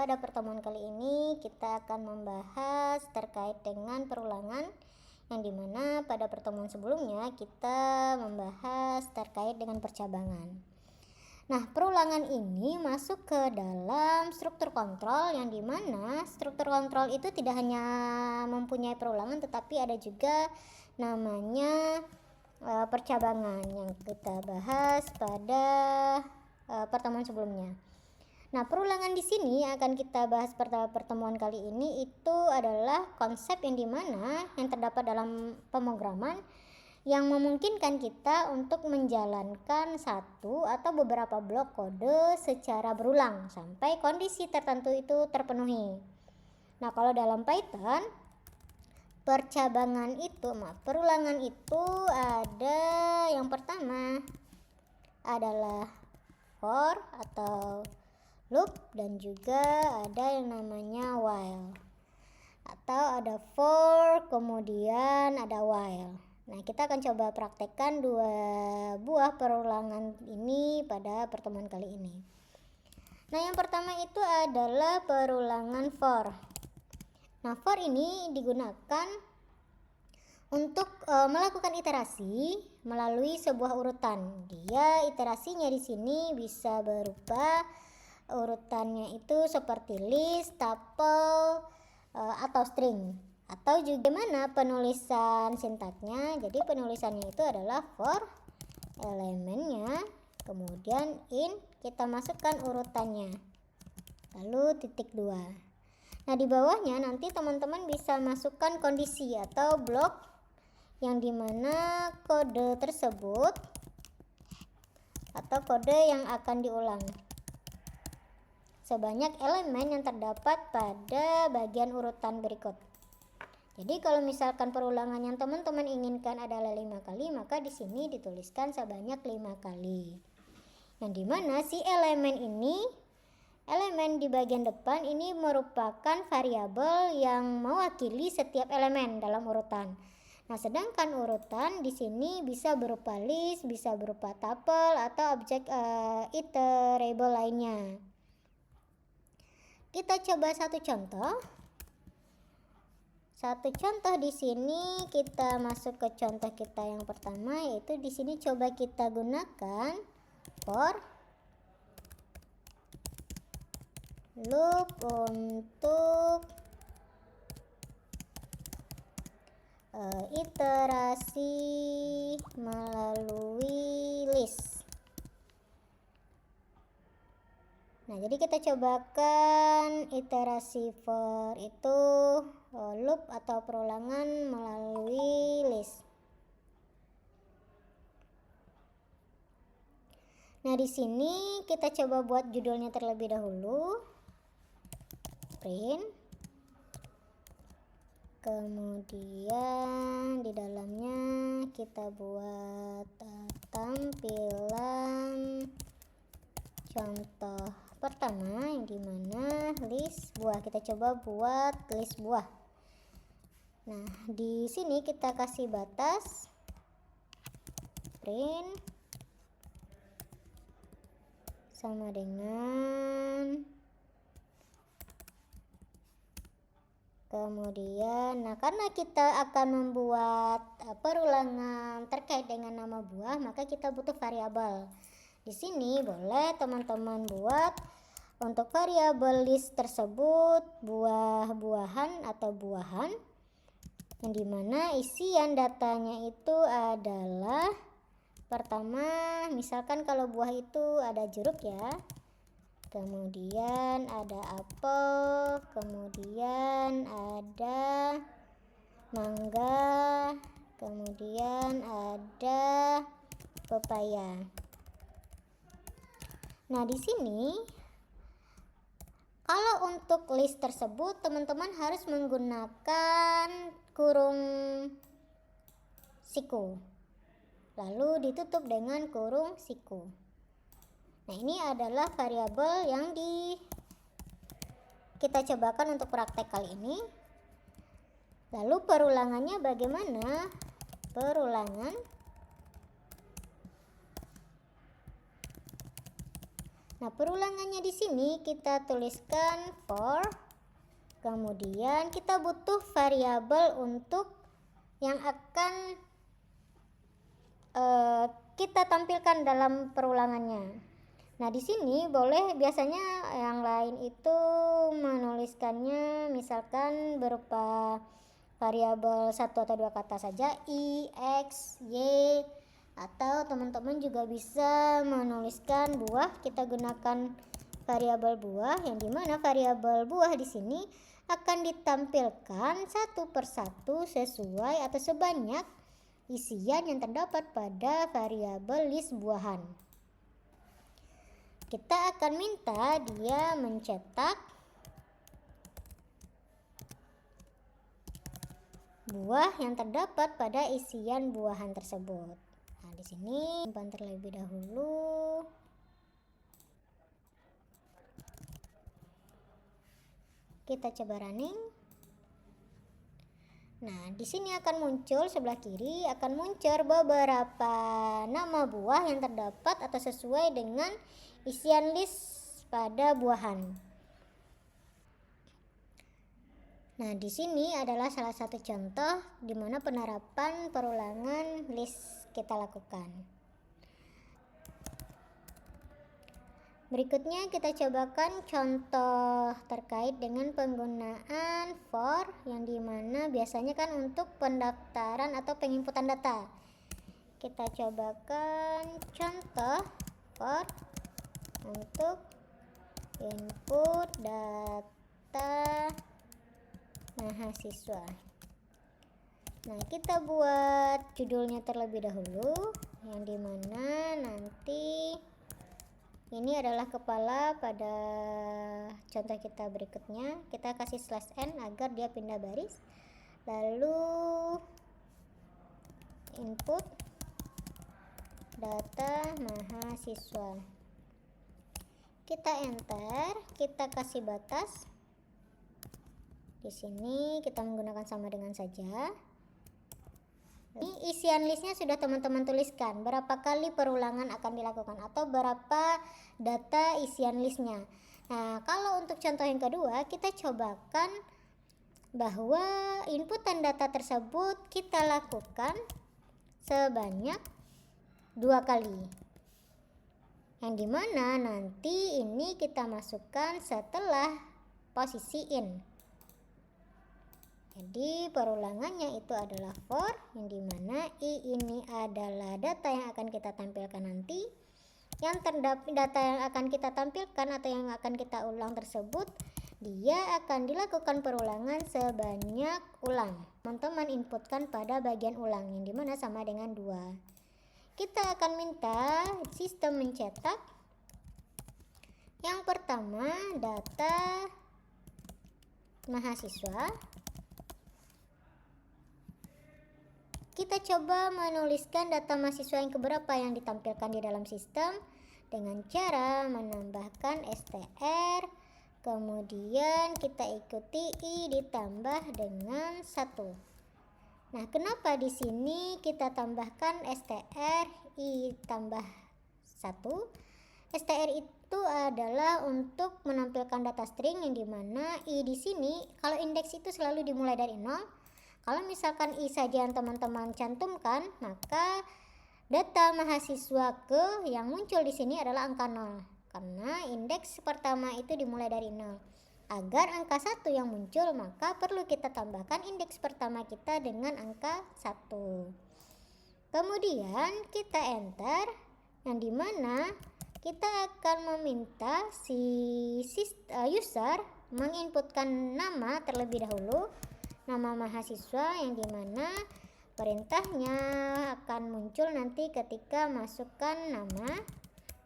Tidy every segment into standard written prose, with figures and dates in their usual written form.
pada pertemuan kali ini kita akan membahas terkait dengan perulangan, yang dimana pada pertemuan sebelumnya kita membahas terkait dengan percabangan. Nah, perulangan ini masuk ke dalam struktur kontrol, yang dimana struktur kontrol itu tidak hanya mempunyai perulangan tetapi ada juga namanya percabangan yang kita bahas pada pertemuan sebelumnya. Nah, perulangan di sini akan kita bahas pada pertemuan kali ini itu adalah konsep yang dimana yang terdapat dalam pemrograman yang memungkinkan kita untuk menjalankan satu atau beberapa blok kode secara berulang sampai kondisi tertentu itu terpenuhi. Nah, kalau dalam Python perulangan itu ada yang pertama adalah for atau loop, dan juga ada yang namanya while, atau ada for kemudian ada while. Nah, kita akan coba praktekkan dua buah perulangan ini pada pertemuan kali ini. Nah, yang pertama itu adalah perulangan for. Nah, for ini digunakan untuk melakukan iterasi melalui sebuah urutan. Dia iterasinya di sini bisa berupa urutannya itu seperti list, tuple, atau string, atau juga mana penulisan sintaknya. Jadi penulisannya itu adalah for elemennya, kemudian in kita masukkan urutannya, lalu titik 2. Nah, di bawahnya nanti teman-teman bisa masukkan kondisi atau blok yang dimana kode tersebut atau kode yang akan diulang sebanyak elemen yang terdapat pada bagian urutan berikut. Jadi kalau misalkan perulangan yang teman-teman inginkan adalah 5 kali, maka di sini dituliskan sebanyak 5 kali. Yang dimana si elemen di bagian depan ini merupakan variabel yang mewakili setiap elemen dalam urutan. Nah, sedangkan urutan di sini bisa berupa list, bisa berupa tuple atau objek iterable lainnya. Kita coba satu contoh. Di sini kita masuk ke contoh kita yang pertama, yaitu di sini coba kita gunakan for loop untuk iterasi melalui list. Nah, jadi kita cobakan iterasi for itu loop atau perulangan melalui list. Nah, di sini kita coba buat judulnya terlebih dahulu, print. Kemudian di dalamnya kita buat tampilan contoh pertama yang dimana list buah. Kita coba buat list buah. Nah, di sini kita kasih batas print sama dengan kemudian, nah karena kita akan membuat perulangan terkait dengan nama buah, maka kita butuh variabel. Di sini boleh teman-teman buat untuk variabel list tersebut buah-buahan atau buahan, yang dimana isian datanya itu adalah pertama, misalkan kalau buah itu ada jeruk ya, kemudian ada apel, kemudian ada mangga, kemudian ada pepaya. Nah, di sini kalau untuk list tersebut teman-teman harus menggunakan kurung siku, lalu ditutup dengan kurung siku. Nah, ini adalah variabel yang kita cobakan untuk praktek kali ini. Lalu perulangannya bagaimana? Perulangan Nah, perulangannya di sini kita tuliskan for, kemudian kita butuh variabel untuk yang akan kita tampilkan dalam perulangannya. Nah, di sini biasanya yang lain itu menuliskannya misalkan berupa variabel 1 atau 2 kata saja, i, x, y, atau teman-teman juga bisa menuliskan buah. Kita gunakan variabel buah, yang dimana variabel buah di sini akan ditampilkan satu persatu sesuai atau sebanyak isian yang terdapat pada variabel list buahan. Kita akan minta dia mencetak buah yang terdapat pada isian buahan tersebut. Nah, di sini simpan terlebih dahulu. Kita coba running. Nah, di sini akan muncul sebelah kiri akan muncul beberapa nama buah yang terdapat atau sesuai dengan isian list pada buahan. Nah, di sini adalah salah satu contoh di mana penerapan perulangan list kita lakukan. Berikutnya kita cobakan contoh terkait dengan penggunaan for, yang dimana biasanya kan untuk pendaftaran atau penginputan data. Kita cobakan contoh for untuk input data mahasiswa. Nah, kita buat judulnya terlebih dahulu, yang dimana nanti ini adalah kepala pada contoh kita berikutnya. Kita kasih /n agar dia pindah baris. Lalu input data mahasiswa. Kita enter, kita kasih batas. Di sini kita menggunakan sama dengan saja. Ini isian listnya sudah teman-teman tuliskan, berapa kali perulangan akan dilakukan atau berapa data isian listnya. Nah, kalau untuk contoh yang kedua, kita cobakan bahwa inputan data tersebut kita lakukan sebanyak 2 kali, yang dimana nanti ini kita masukkan setelah posisi in. Jadi perulangannya itu adalah for, yang dimana i ini adalah data yang akan kita tampilkan nanti. Yang data yang akan kita tampilkan atau yang akan kita ulang tersebut, dia akan dilakukan perulangan sebanyak ulang. Teman-teman inputkan pada bagian ulang, yang dimana sama dengan 2. Kita akan minta sistem mencetak yang pertama data mahasiswa. Kita coba menuliskan data mahasiswa yang keberapa yang ditampilkan di dalam sistem dengan cara menambahkan str, kemudian kita ikuti i ditambah dengan 1. Nah, kenapa di sini kita tambahkan str i tambah 1? Str itu adalah untuk menampilkan data string, yang dimana i di sini kalau indeks itu selalu dimulai dari 0. Kalau misalkan i saja yang teman-teman cantumkan, maka data mahasiswa ke yang muncul di sini adalah angka 0, karena indeks pertama itu dimulai dari 0. Agar angka 1 yang muncul, maka perlu kita tambahkan indeks pertama kita dengan angka 1. Kemudian kita enter, yang dimana kita akan meminta si user menginputkan nama terlebih dahulu, nama mahasiswa, yang dimana perintahnya akan muncul nanti ketika masukkan nama,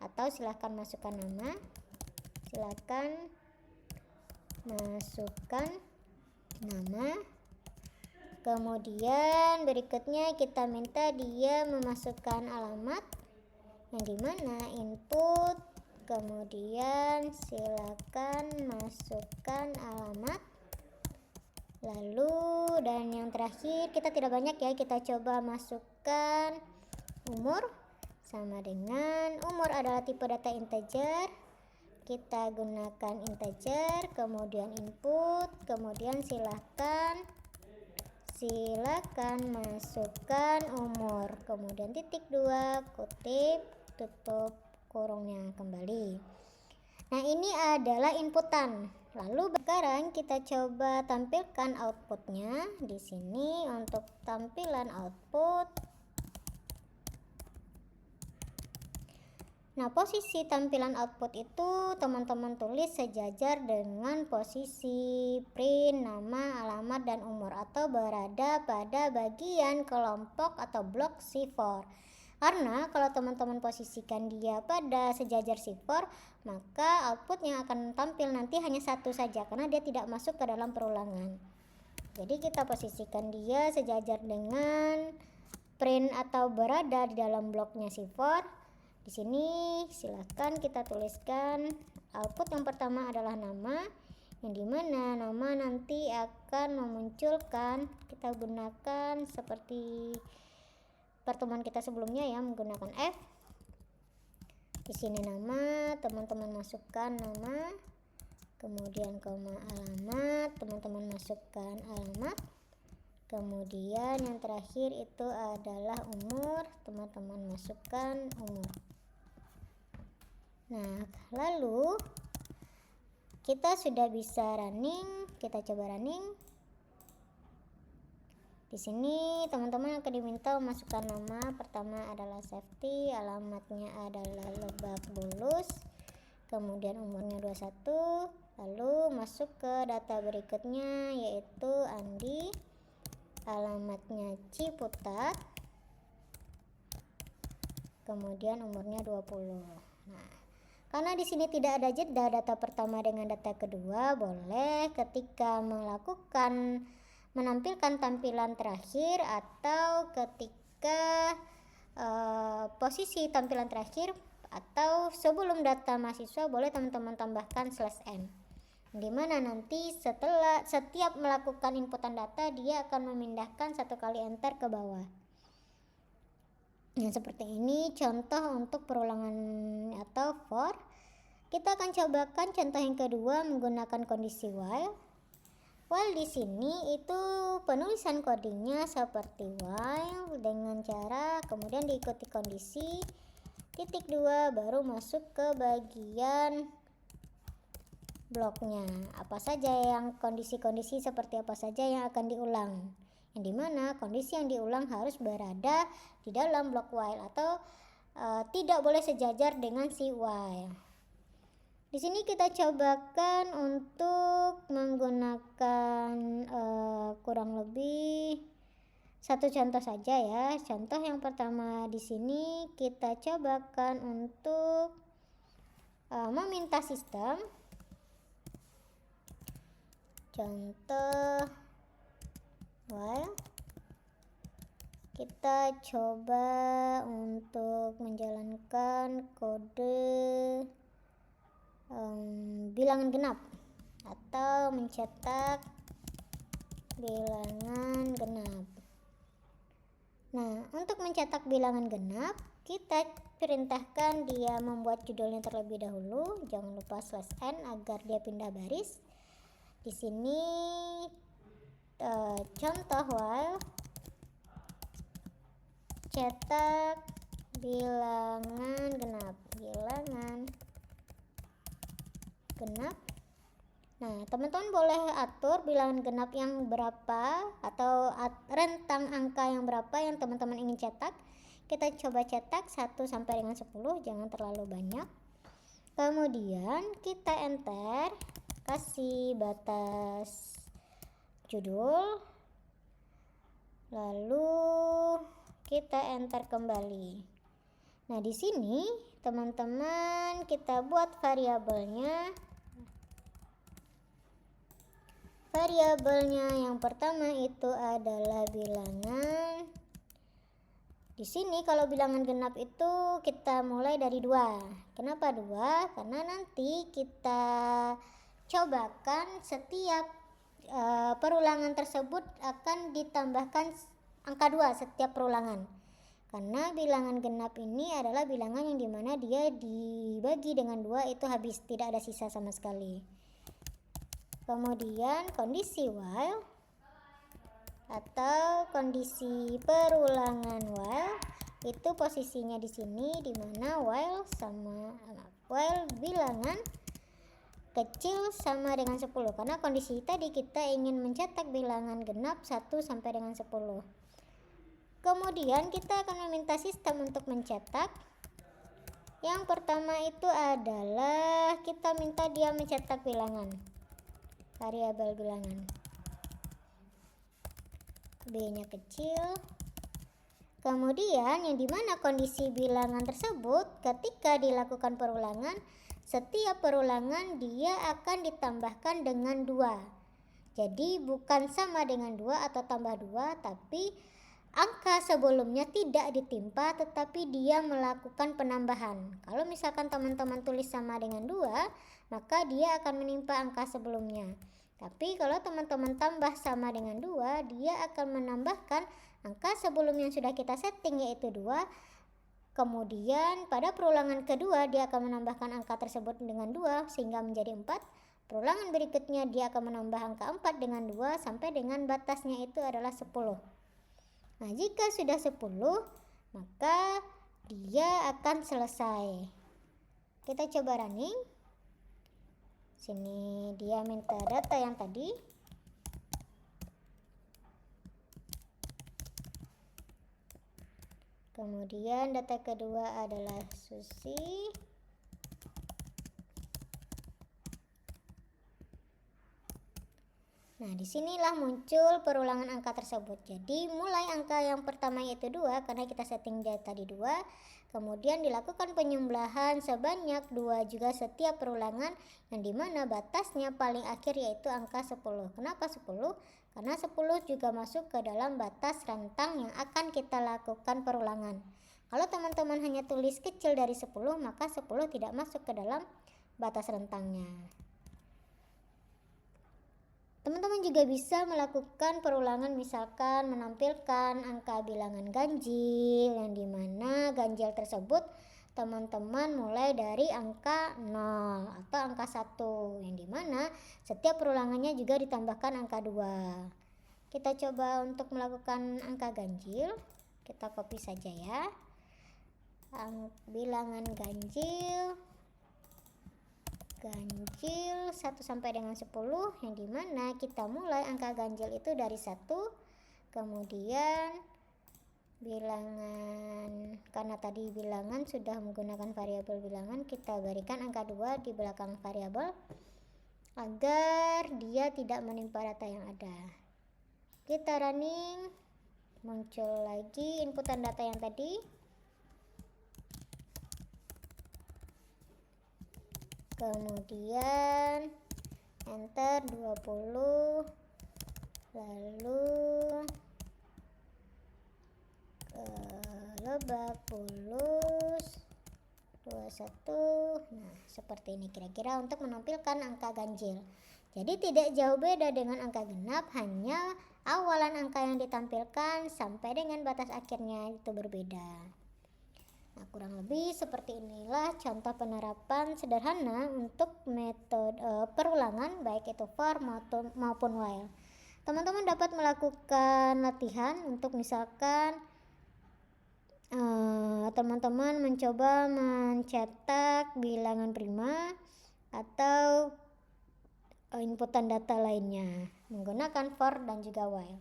atau silahkan masukkan nama, silahkan masukkan nama. Kemudian berikutnya kita minta dia memasukkan alamat, yang dimana input, kemudian silakan masukkan alamat. Lalu dan yang terakhir, kita tidak banyak ya, kita coba masukkan umur. Sama dengan umur adalah tipe data integer, kita gunakan integer, kemudian input, kemudian silakan masukkan umur, kemudian titik 2 kutip, tutup kurungnya kembali. Nah, ini adalah inputan. Lalu sekarang kita coba tampilkan outputnya. Di sini untuk tampilan output. Nah, posisi tampilan output itu teman-teman tulis sejajar dengan posisi print, nama, alamat, dan umur, atau berada pada bagian kelompok atau blok C4. Karena kalau teman-teman posisikan dia pada sejajar C4, maka output yang akan tampil nanti hanya satu saja karena dia tidak masuk ke dalam perulangan. Jadi kita posisikan dia sejajar dengan print atau berada di dalam bloknya C4. Di sini silahkan kita tuliskan output yang pertama adalah nama, yang dimana nama nanti akan memunculkan, kita gunakan seperti pertemuan kita sebelumnya ya, menggunakan F. Di sini nama, teman-teman masukkan nama, kemudian koma alamat, teman-teman masukkan alamat, kemudian yang terakhir itu adalah umur, teman-teman masukkan umur. Nah, lalu kita sudah bisa running, kita coba running. Di sini teman-teman akan diminta memasukkan nama, pertama adalah safety, alamatnya adalah Lebak Bulus, kemudian umurnya 21, lalu masuk ke data berikutnya yaitu Andi, alamatnya Ciputat, kemudian umurnya 20. Nah, karena di sini tidak ada jeda data pertama dengan data kedua, boleh ketika menampilkan tampilan terakhir atau ketika posisi tampilan terakhir atau sebelum data mahasiswa, boleh teman-teman tambahkan /n, dimana nanti setelah setiap melakukan inputan data dia akan memindahkan satu kali enter ke bawah. Nah, seperti ini contoh untuk perulangan atau for. Kita akan cobakan contoh yang kedua menggunakan kondisi while. While di sini itu penulisan codingnya seperti while dengan cara kemudian diikuti kondisi titik 2 baru masuk ke bagian bloknya. Apa saja yang kondisi-kondisi seperti apa saja yang akan diulang. Yang dimana kondisi yang diulang harus berada di dalam blok while atau tidak boleh sejajar dengan si while. Di sini kita cobakan untuk menggunakan kurang lebih satu contoh saja ya. Contoh yang pertama di sini kita cobakan untuk meminta sistem. Contoh while kita coba untuk menjalankan kode bilangan genap atau mencetak bilangan genap. Nah, untuk mencetak bilangan genap kita perintahkan dia membuat judulnya terlebih dahulu, jangan lupa /n agar dia pindah baris. Di sini contoh while cetak bilangan genap. Nah, teman-teman boleh atur bilangan genap yang berapa atau rentang angka yang berapa yang teman-teman ingin cetak. Kita coba cetak 1 sampai dengan 10, jangan terlalu banyak. Kemudian kita enter, kasih batas judul, lalu kita enter kembali. Nah, di sini teman-teman kita buat variabelnya. Variabelnya yang pertama itu adalah bilangan. Di sini kalau bilangan genap itu kita mulai dari 2. Kenapa 2? Karena nanti kita cobakan setiap perulangan tersebut akan ditambahkan angka 2 setiap perulangan. Karena bilangan genap ini adalah bilangan yang dimana dia dibagi dengan 2 itu habis, tidak ada sisa sama sekali. Kemudian kondisi while atau kondisi perulangan while itu posisinya di sini, dimana while bilangan kecil sama dengan 10, karena kondisi tadi kita ingin mencetak bilangan genap 1 sampai dengan 10. Kemudian kita akan meminta sistem untuk mencetak. Yang pertama itu adalah kita minta dia mencetak bilangan, variabel bilangan. B-nya kecil. Kemudian yang dimana kondisi bilangan tersebut ketika dilakukan perulangan, setiap perulangan dia akan ditambahkan dengan 2. Jadi bukan sama dengan 2 atau tambah 2, tapi angka sebelumnya tidak ditimpa, tetapi dia melakukan penambahan. Kalau misalkan teman-teman tulis sama dengan 2, maka dia akan menimpa angka sebelumnya. Tapi kalau teman-teman tambah sama dengan 2, dia akan menambahkan angka sebelum yang sudah kita setting, yaitu 2. Kemudian pada perulangan kedua dia akan menambahkan angka tersebut dengan 2 sehingga menjadi 4. Perulangan berikutnya dia akan menambah angka 4 dengan 2 sampai dengan batasnya itu adalah 10. Nah, jika sudah 10, maka dia akan selesai. Kita coba running. Sini dia minta data yang tadi. Kemudian data kedua adalah Susi. Nah, disinilah muncul perulangan angka tersebut. Jadi mulai angka yang pertama yaitu 2, karena kita setting data di 2. Kemudian dilakukan penyembelahan sebanyak 2 juga setiap perulangan, yang dimana batasnya paling akhir yaitu angka 10. Kenapa 10? Karena 10 juga masuk ke dalam batas rentang yang akan kita lakukan perulangan. Kalau teman-teman hanya tulis kecil dari 10, maka 10 tidak masuk ke dalam batas rentangnya. Teman-teman juga bisa melakukan perulangan, misalkan menampilkan angka bilangan ganjil, yang dimana ganjil tersebut teman-teman mulai dari angka 0 atau angka 1, yang dimana setiap perulangannya juga ditambahkan angka 2. Kita coba untuk melakukan angka ganjil. Kita copy saja ya. Bilangan ganjil 1 sampai dengan 10, yang dimana kita mulai angka ganjil itu dari 1. Kemudian bilangan, karena tadi bilangan sudah menggunakan variabel bilangan, kita berikan angka 2 di belakang variabel agar dia tidak menimpa data yang ada. Kita running, muncul lagi inputan data yang tadi. Kemudian enter 20, lalu lebak pulus 21. Nah, seperti ini kira-kira untuk menampilkan angka ganjil. Jadi tidak jauh beda dengan angka genap, hanya awalan angka yang ditampilkan sampai dengan batas akhirnya itu berbeda. Nah, kurang lebih seperti inilah contoh penerapan sederhana untuk metode perulangan, baik itu for maupun while. Teman-teman dapat melakukan latihan untuk misalkan teman-teman mencoba mencetak bilangan prima atau inputan data lainnya menggunakan for dan juga while.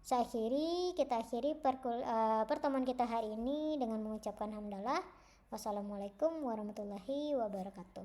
Kita akhiri pertemuan kita hari ini dengan mengucapkan hamdalah. Wassalamualaikum warahmatullahi wabarakatuh.